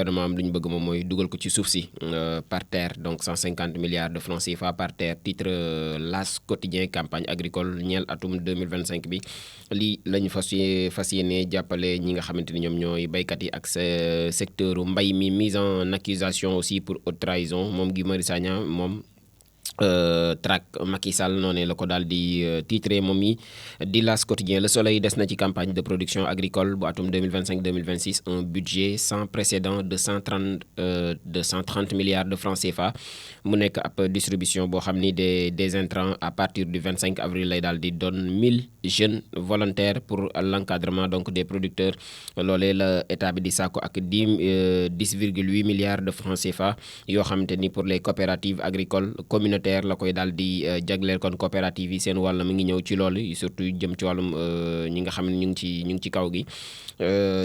gouvernement am lu ñu bëgg moom mooy dugal ko ci suuf si par terre donc 150 milliards de francs CFA par terre titre L'As quotidien campagne agricole ñeel atum 2025 bi lii lañu fas yéene jàppale ñi nga xamante ni ñoom ñooy béykat yi ak secteur mbay mi mise en accusation aussi pour haute trahison moom Guy Marius Sagna moom track Macky Sall noonu la ko daal di titré moom mi di L'As quotidien Le Soleil des na ci campagne de production agricole bu atum 2025-2026 un budget sans précédent de 130 milliards de francs CFA mu nekk ab distribution boo xam ni des intrants à partir du 25 avril lay daal di doon 1000 jeunes volontaires pour l'encadrement donc des producteurs loolee la état bi di sàkku ak 10,8 milliards de francs CFA yoo xamante ni pour les coopératives agricoles communautaires la koy daal di jagleel kon coopérative yi seen wàll mi ngi ñëw ci loolu surtout jëm ci wàllum ñi nga xam ne ñu ngi ci kaw gi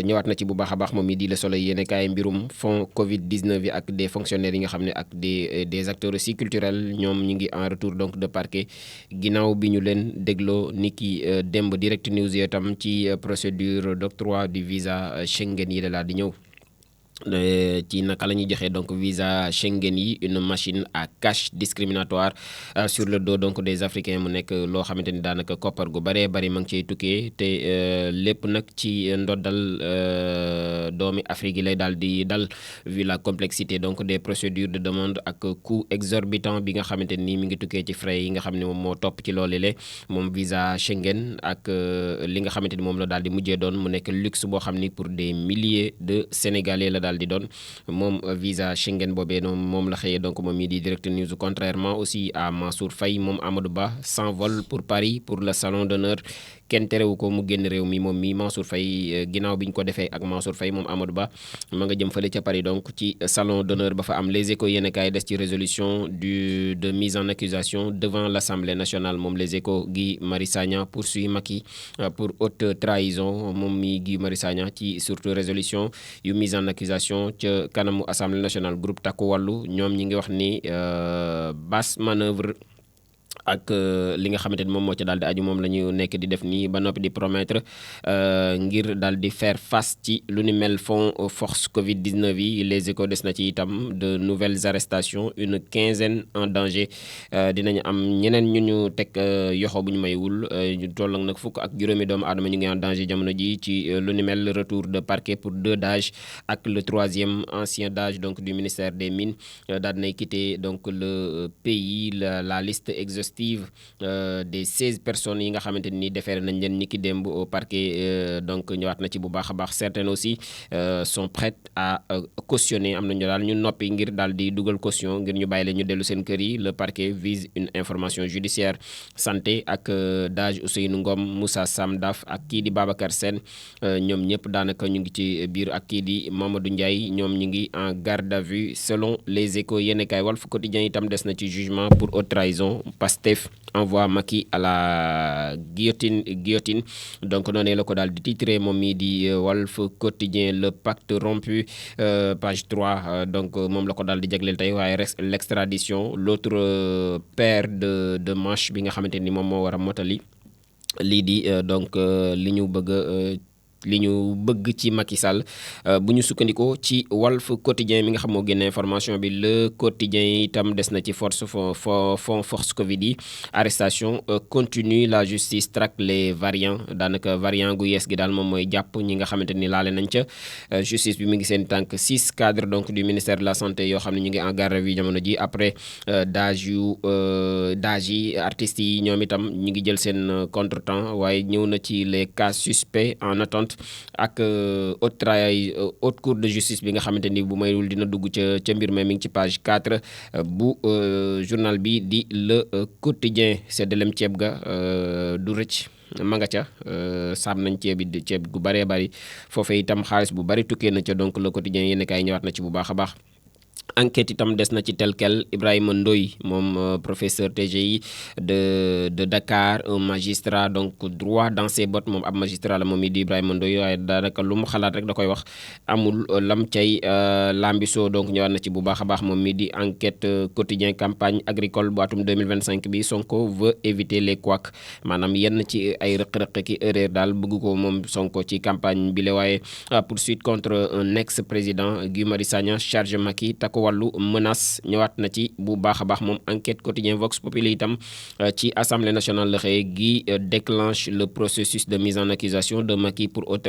ñëwaat na ci bu baax a baax moom mi di Le Soleil yéene kaay mbirum fonds Covid 19 yi ak des fonctionnaires yi nga xam ne ak des acteurs aussi culturels ñoom ñu ngi en retour donc de parquet ginnaaw bi ñu leen dégloo ni ki démb direct news yi itam ci procédure d'octroi du visa Schengen yi la di ñëw ci naka la ñuy joxe donc visa Schengen yi une machine à cash discriminatoire sur le dos donc des Africains mu nekk loo xamante ni daanaka koppar gu baree bari ma ngi ciy tukkee te lépp nag ci ndoddal doomi Afrique yi lay daal di dal vu la complexité donc des procédures de demande ak coût exorbitant bi nga xamante ni mi ngi tukkee ci frais yi nga xam ne moom moo topp ci loolu le moom visa Schengen ak li nga xamante ni moom la daal di mujjee doon mu nekk luxe boo xam ni pour des milliers de Sénégalais la daal di doon moom visa Schengen boobee noonu moom la xëyee donc moom mii di direct news contrairement aussi à Mansour Faye moom Amadou Ba s'envole pour Paris pour le salon d'honneur kenn terewu ko mu génn réew mi moom mi Mansour Faye ginnaaw bi ñu ko defee ak Mansour Faye moom Amadou Ba ma nga jëm fële ca Paris donc ci salon d'honneur ba fa am les échos yéen kaay des ci résolution de mise en accusation devant l'Assemblée nationale moom les échos Guy Marius Sagna poursuit Macky pour haute trahison moom mi Guy Marius Sagna ci surtout résolution yu mise en accusation ca kanamu Assemblée nationale groupe Takku Wallu ñoom ñi ngi wax ni basse manœuvre ak li nga xamante ni moom moo ca daal di aju moom la ñu nekk di def nii ba noppi di promettre ngir daal di faire face ci lu ni mel fond force Covid 19 yi les échos des na ci itam de nouvelles arrestations une quinzaine en danger dinañu am ñeneen ñu teg yoxo bu ñu maywul ñu toll nag fukk ak juróomi doomu aadama ñu ngi en danger jamono ji ci lu ni mel retour de parquet pour 2 DAGE ak le 3e ancien DAGE donc du ministère des Mines daal dinay quitter donc le pays la liste exhaustive des 16 personnes yi nga xamante ni déféré nañ leen niki démb au parquet donc ñëwaat na ci bu baax a baax certaines aussi sont prêtes à cautionner am nañu daal ñu noppi ngir daal di dugal caution ngir ñu bàyyi leen ñu dellu seen kër yi le parquet vise une information judiciaire santé ak DAGE Ousseynou Ngom Moussa Sam Daf ak kii di Babacar Sène ñoom ñëpp daanaka ñu ngi ci biir ak kii di Mamadou Ndiaye ñoom ñu ngi en garde à vue selon les échos yéen kaay Walf Quotidien itam des na ci jugement pour haute trahison Pastef envoie Macky à la guillotine donc noonu la ko daal di titré moom mii di Walf Quotidien le pacte rompu page 3 donc moom la ko daal di jagleel tey waaye l'extradition l'autre paire de manches bi nga xamante ni moom moo war a motali lii di donc li ñu bëgg ci Macky Sall bu ñu sukkandikoo ci Walf Quotidien mi nga xam moo génne information bi le quotidien itam des na ci fond force Covid yi arrestation continue la justice traque les variants daanaka variant gu yees gi daal moom mooy jàpp ñi nga xamante ni laale nañ ca justice bi mi ngi seen tànk 6 cadres donc du ministère de la santé yoo xam ne ñu ngi en garde à vue jamono ji après DAGE yi artistes yi ñoom itam ñu ngi jël seen contretemps waaye ñëw na ci les cas suspects en attente ak haute cour de justice bi nga xamante ni bu mayul dina dugg ca mbir ma mi ngi ci page 4 bu journal bi di le quotidien seddelem ceeb ga du rëcc ma nga ca saam nañ ceeb gu bëree bëri foofee itam xaalis bu bëri tukkee na ca donc le quotidien yéen kaay ñëwaat na ci bu baax a baax enquête itam des na ci tel quel Ibrahima Ndoye moom professeur TGI de Dakar, un magistrat donc droit dans ses bottes, moom ab magistrat la moom it di Ibrahima Ndoye, waaye daanaka lu mu xalaat rek da koy wax, amul lam cay lambiso. Donc ñëwaat na ci bu baax a baax moom mi di enquête quotidien campagne agricole bu atum 2025 bi. Sonko veut éviter les couacs, maanaam yenn ci ay rëq-rëq ki erreur daal bëgg ko moom Sonko ci campagne bi la. Waaye poursuite contre un ex président Guy Marius Sagna, charge Macky takku wàllu menace, ñëwaat na ci bu baax a baax moom enquête quotidien Vox Populi itam ci assemblée nationale la xëye gi déclenche le processus de mise en accusation de Macky pour haute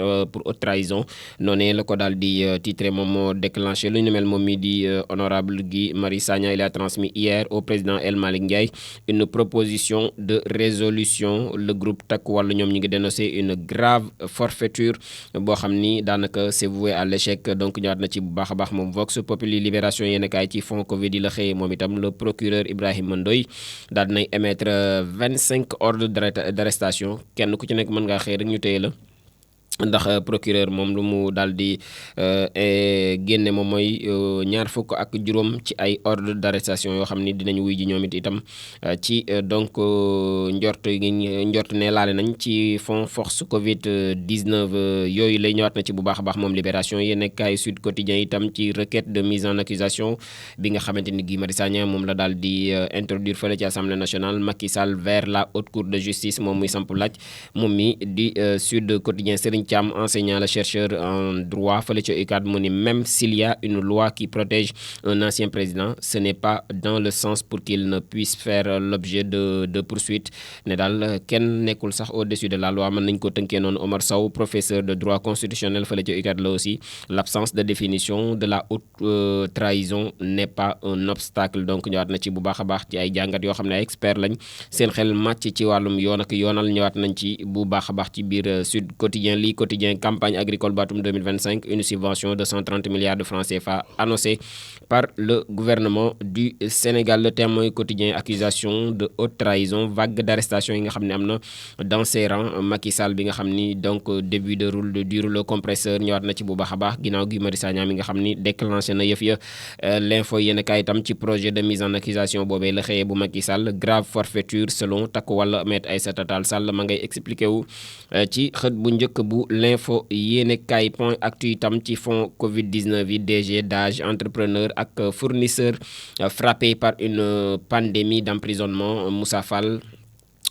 trahison. noonee la ko daal di titré moom moo déclenché lu ñu mel moom mi di honorable Guy Marius Sagna. Il a transmis hier au président El Malick Ndiaye une proposition de résolution. Le groupe takku wàllu ñoom ñi ngi dénoncé une grave forfaiture boo xam ni daanaka c'est voué à l'échec. Donc ñëwaat na ci bu baax a baax moom Vox Populi. Libération yéen kaay ci fond Covid yi la xëyee moom itam le procureur Ibrahima Ndoye daal dinay émettre 25 ordres d'arrestation. Kenn ku ci nekk mën ngaa xëy rek ñu téye la, ndax procureur moom lu mu daal di génne moom mooy 25 ci ay ordre d'arrestation yoo xam ni dinañ wuy ji ñoom itam ci donc njort ne laale nañ ci fond force Covid 19 yooyu lay. ñëwaat na ci bu baax a baax moom Libération yéen kaay Sud Quotidien itam ci requête de mise en accusation bi nga xamante ni Guy Marius Sagna moom la daal di introduire fële ci Assemblée nationale. Macky Sall vers la haute cour de justice moom muy samp laaj moom mi di Sud Quotidien. Serigne Thiam, enseignant, le chercheur en droit fële ca UCAD, mu ni même s'il y a une loi qui protège un ancien président, ce n'est pas dans le sens pour qu'il ne puisse faire l'objet de poursuites. Ne daal kenn nekkul sax au-dessus de la loi, mën nañ ko tënkee noonu. Omar Sow, professeur de droit constitutionnel fële ca UCAD la aussi, l'absence de définition de la haute trahison n'est pas un obstacle. Donc ñëwaat na ci bu baax a baax ci ay jàngat yoo xam ne ay expert lañ, seen xel màcc ci wàllum yoon ak yoonal. ñëwaat nañ ci bu baax a baax ci biir Sud Quotidien. Lii quotidien campagne agricole batum 2025, une subvention de 130 milliards de francs CFA annoncée par le gouvernement du Sénégal. Le Témoin quotidien, accusation de haute trahison, vague d'arrestation yi nga xam ne am na dans ses rangs. Macky Sall bi nga xam ni donc début de du rouleau compresseur. ñëwaat na ci bu baax a baax ginnaaw Guy Marius Sagna mi nga xam ni déclenché na yëf ya. L'info yéen kaay itam ci projet de mise en accusation boobee la xëyee bu Macky Sall, grave forfaiture selon takku wàll Maître Aïssata Tall Sall ma ngay expliqué wu ci xët bu njëkk bu l'info yéene kaay. Point actu itam ci fond Covid 19 yi, DG d'âge entrepreneur ak fournisseur frappé par une pandémie d'emprisonnement. Moussa Fall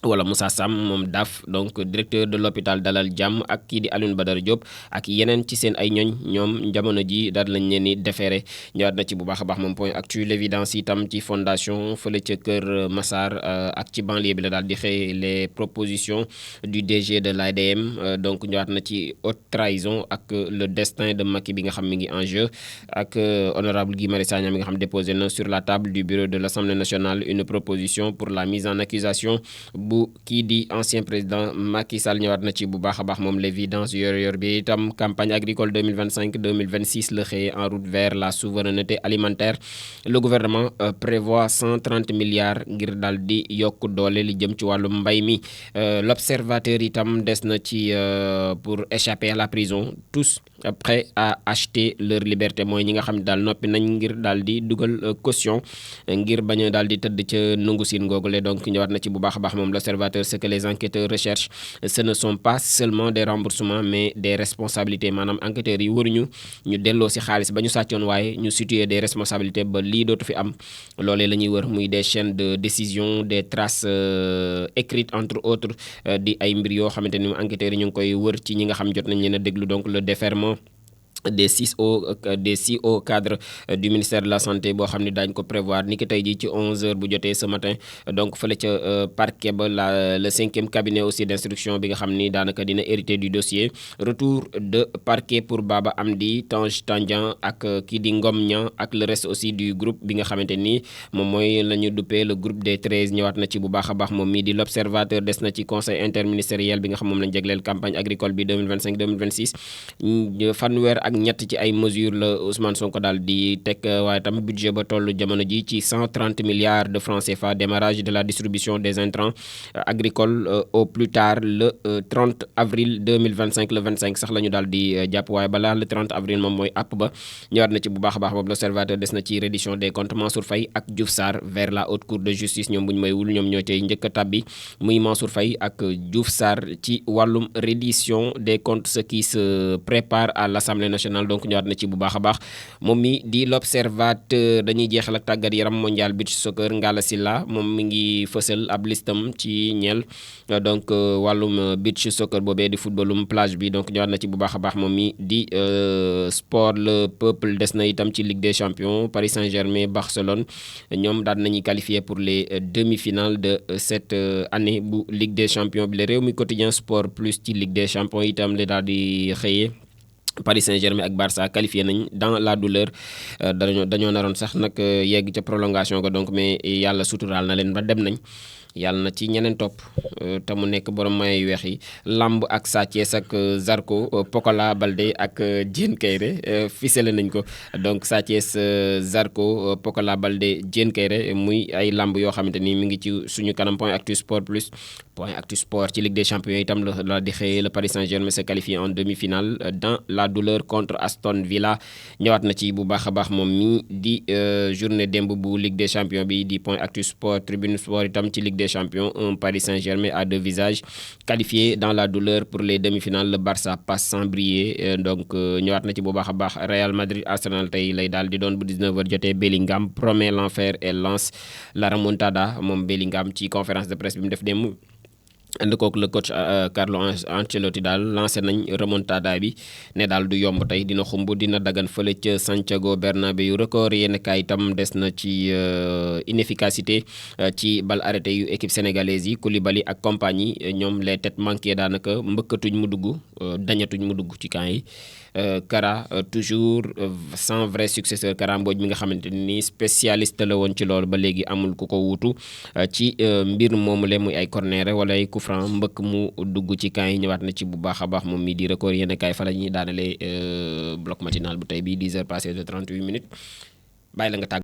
wala Moussa Sam moom DAF, donc directeur de l'hôpital Dalal Jàmm, ak kii di Alioune Badara Diop ak yeneen ci seen ay ñoñ, ñoom jamono ji daal lañ leen ni déféré. ñëwaat na ci bu baax a baax moom point actu. L'évidence itam ci fondation fële ca Kër Massar ak ci banlieue bi la daal di xëy les propositions du DG de l'ADM. Donc ñëwaat na ci haute trahison ak le destin de Macky bi nga xam mi ngi en jeu, ak honorable Guy Marius Sagna mi nga xam déposé na sur la table du bureau de l'Assemblée nationale une proposition pour la mise en accusation bu kii di ancien président Macky Sall. ñëwaat na ci bu baax a baax moom l'évidence yor bi itam campagne agricole 2025-2026 la xëye en route vers la souveraineté alimentaire. Le gouvernement prévoit 130 milliards ngir daal di yokk doole li jëm ci wàllu mbay mi. L'observateur itam des na ci pour échapper à la prison, tous prêts à acheter leur liberté, mooy ñi nga xam ne daal noppi nañ ngir daal di dugal caution ngir bañ a daal di tëdd ca nungu siin googule. Donc ñëwaat na ci bu baax a baax moom l'observateur. Ce que les enquêteurs recherchent, ce ne sont pas seulement des remboursements mais des responsabilités. Maanaam enquêteurs yi waruñu ñu delloo si xaalis ba ñu sàccoon, waaye ñu situer des responsabilités ba lii dootu fi am. loolee la ñuy wër muy des chaînes de décision, des traces écrites entre autres, di ay mbir yoo xamante ni enquêteurs yi ñu ngi koy wër ci ñi nga xam jot nañ leen a déglu. Donc le déferment des 6 hauts cadres du ministère de la santé boo xam ne daañu ko prévoir ni ki tey jii ci 11h bu jotee ce matin. Donc fële ca parquet ba le 5e cabinet aussi d'instruction bi nga xam ni daanaka dina hériter du dossier. Retour de parquet pour Baba Amdi, Tange Tandian ak kii di Ngom Niang ak le reste aussi du groupe bi nga xamante ni moom mooy la ñu duppee le groupe des 13. ñëwaat na ci bu baax a baax moom mii di l'observateur. des na ci conseil interministériel bi nga xam moom lañ jagleel campagne agricole bi 2025-2026. fanweer ak ñett ci ay mesures la Ousmane Sonko daal di teg waaye tam budget ba toll jamono ji ci 130 milliards de francs CFA. Démarrage de la distribution des intrants agricoles au plus tard le 30 avril 2025 le 25 sax la ñu daal di jàpp waaye balaa le 30 avril moom mooy àpp ba ñëwaat na ci bu baax a baax boobu l'Observateur des na ci reddition des comptes Mansour Faye ak Diouf Sarr vers la haute cour de justice ñoom bu ñu may wul ñoom ñoo cay njëkk a tàbbi muy Mansour Faye ak Diouf Sarr ci wàllum reddition des comptes ce qui se prépare à l'Assemblée nationale donc ñëwaat na ci bu baax a baax moom mi di l'Observateur. dañuy jeexal ak tàggat yaram mondial beach soccer Ngalla Sylla moom mi ngi fësal ab listam ci ñeel donc wàllum beach soccer boobee di footballum plage bi donc ñëwaat na ci bu baax a baax moom mi di sport le peuple des na itam ci Ligue des champions Paris Saint-Germain Barcelone ñoom daal nañuy qualifié pour les demi-finales de cette année bu Ligue des champions bi la réew mi quotidien sport plus ci Ligue des champions itam la daal di xëyee Paris Saint-Germain ak Barça qualifié nañ dans la douleur dañoo naroon sax nag yegg ca prolongation ga donc mais yàlla suturaal na leen ba dem nañ yàlla na ci ñeneen topp te mu nekk borom maillot yu weex yi lamb ak Sa Thiès ak Zarko Pokola Balde ak Diène Kairé ficelé nañ ko donc Sa Thiès Zarko Pokola Balde Diène Kairé muy ay lamb yoo xamante ni mi ngi ci suñu kanam point actu sport plus point actu sport ci Ligue des champions itam la di xëyee le Paris Saint-Germain s'est qualifié en demi-finale dans la douleur contre Aston Villa ñëwaat na ci bu baax a baax moom mi di journée démb bu Ligue des champions bi di point actu sport tribune sport itam ci Ligue des champions un Paris Saint-Germain à deux visages qualifié dans la douleur pour les demi-finales le Barça passe sans briller donc ñëwaat na ci bu baax a baax Real Madrid Arsenal tey lay daal di doon bu 19h jotee Bellingham promet l'enfer et lance la remontada moom Bellingham ci conférence de presse bi mu def démb ànd kook le coach Carlo Ancelotti daal lancé nañ remontada bi ne daal du yomb tey dina xumb dina dagan fële ca Santiago Bernabéu record yenn kaay itam des na ci inefficacité ci bal arrêté yu équipe sénégalaise yi Koulibaly ak compagnie ñoom les têtes manquées daanaka mbëkkatuñ mu dugg dañatuñ mu dugg ci camp yi Kara toujours sans vrai successeur Kara Mbodj mi nga xamante ni spécialiste la woon ci loolu ba léegi amul ku ko wuutu ci mbir moomu le muy ay corner wala ay coup franc mbëkk mu dugg ci camp yi ñëwaat na ci bu baax a baax moom mi di record yenn kaay fa la ñuy daanalee bloc matinal bu tey bi 10h passé de 38 minutes bàyyi la nga tàgg